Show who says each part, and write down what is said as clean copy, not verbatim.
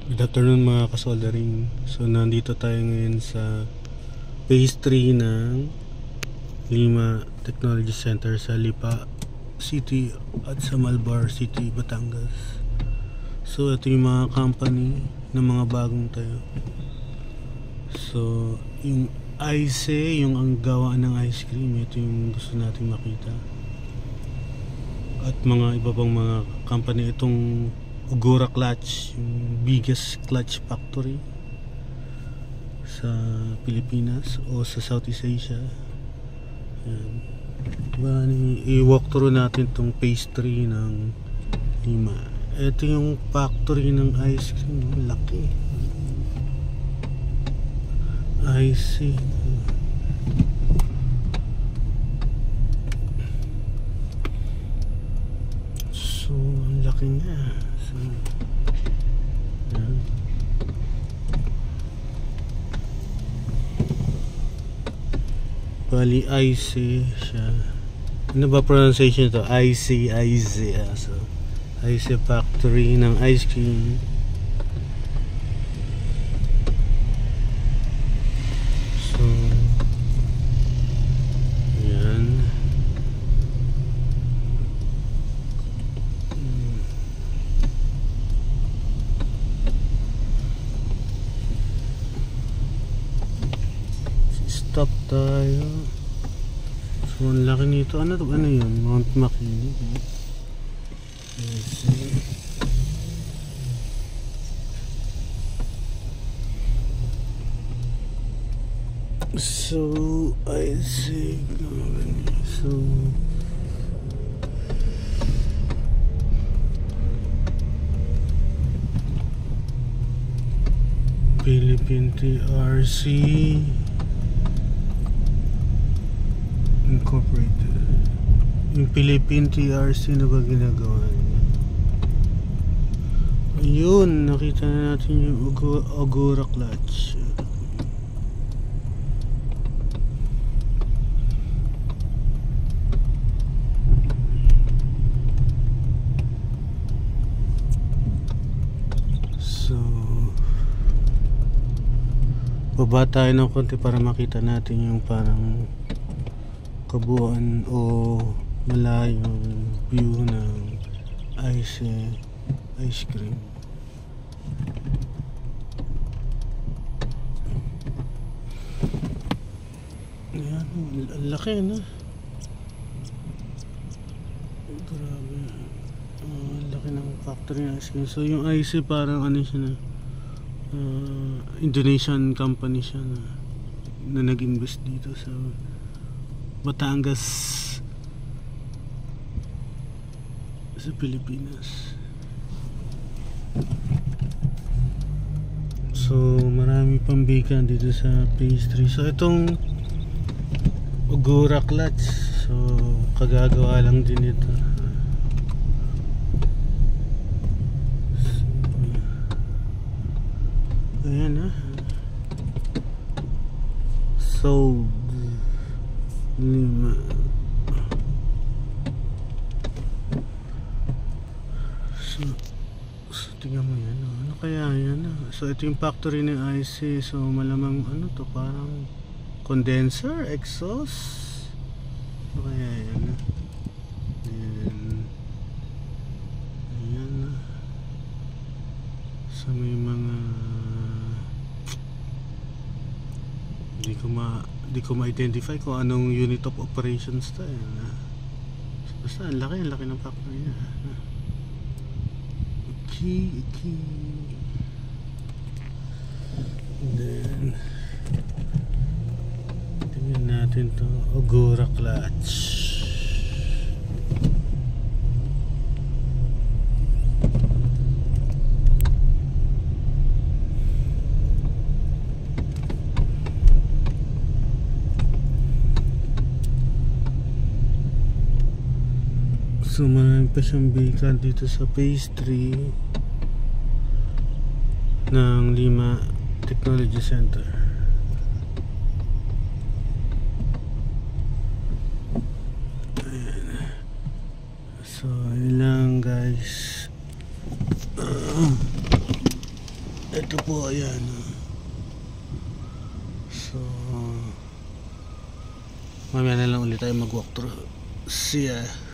Speaker 1: Good afternoon mga kasoldering. So nandito tayo ngayon sa phase 3 ng Lima Technology Center sa Lipa City at sa Malbar City, Batangas. So ito yung mga company ng mga bagong tayo. So yung ICE, yung ang gawaan ng ice cream, ito yung gusto natin makita. At mga iba pang mga company. Itong Ogura Clutch, yung biggest clutch factory sa Pilipinas o sa Southeast Asia. Ayan. I-walk through natin itong phase 3 ng Lima. Ito yung factory ng ice cream. Laki. ICE. So, ang laki nga. So, yan. Bali ICE siya. Ano ba pronunciation ito? ICE. So, ICE factory ng ice cream. So, yan. Stop tayo. So ang laki nito. Ano yun? Mount McKinley. Let's see. So I see. So Philippine TRC Incorporated. Yung Philippine TRC na ba ginagawa niya? Ayun, nakita na natin yung Ogura Clutch. So baba tayo ng konti para makita natin yung parang kabuuan o malayong view ng ice cream. Ayan, ang laki na. Grabe. Ang laki ng factory ng ice cream. So yung ice parang ano siya na Indonesian company siya na nag-invest dito sa Batangas sa Pilipinas. So marami pang beacon dito sa phase 3. So itong Ogura Clutch, so kagagawa lang din ito. So, ayan so Lima. So tingnan mo yan. Ano kaya yan? So ito yung factory ng IC. So malamang ano to, parang condenser, exhaust. Ano kaya yan? Ayan. So may mga hindi ko ma-identify kung anong unit of operations to. So, basta ang laki ng factory niya. Okay. And then tingnan natin to, Ogura Clutch. So marami pa siyang beacon dito sa phase 3 ng Lima Technology Center. Ayan. So yun lang guys. ito po, ayan. So, mamaya na lang ulit tayo mag-walk through. See ya.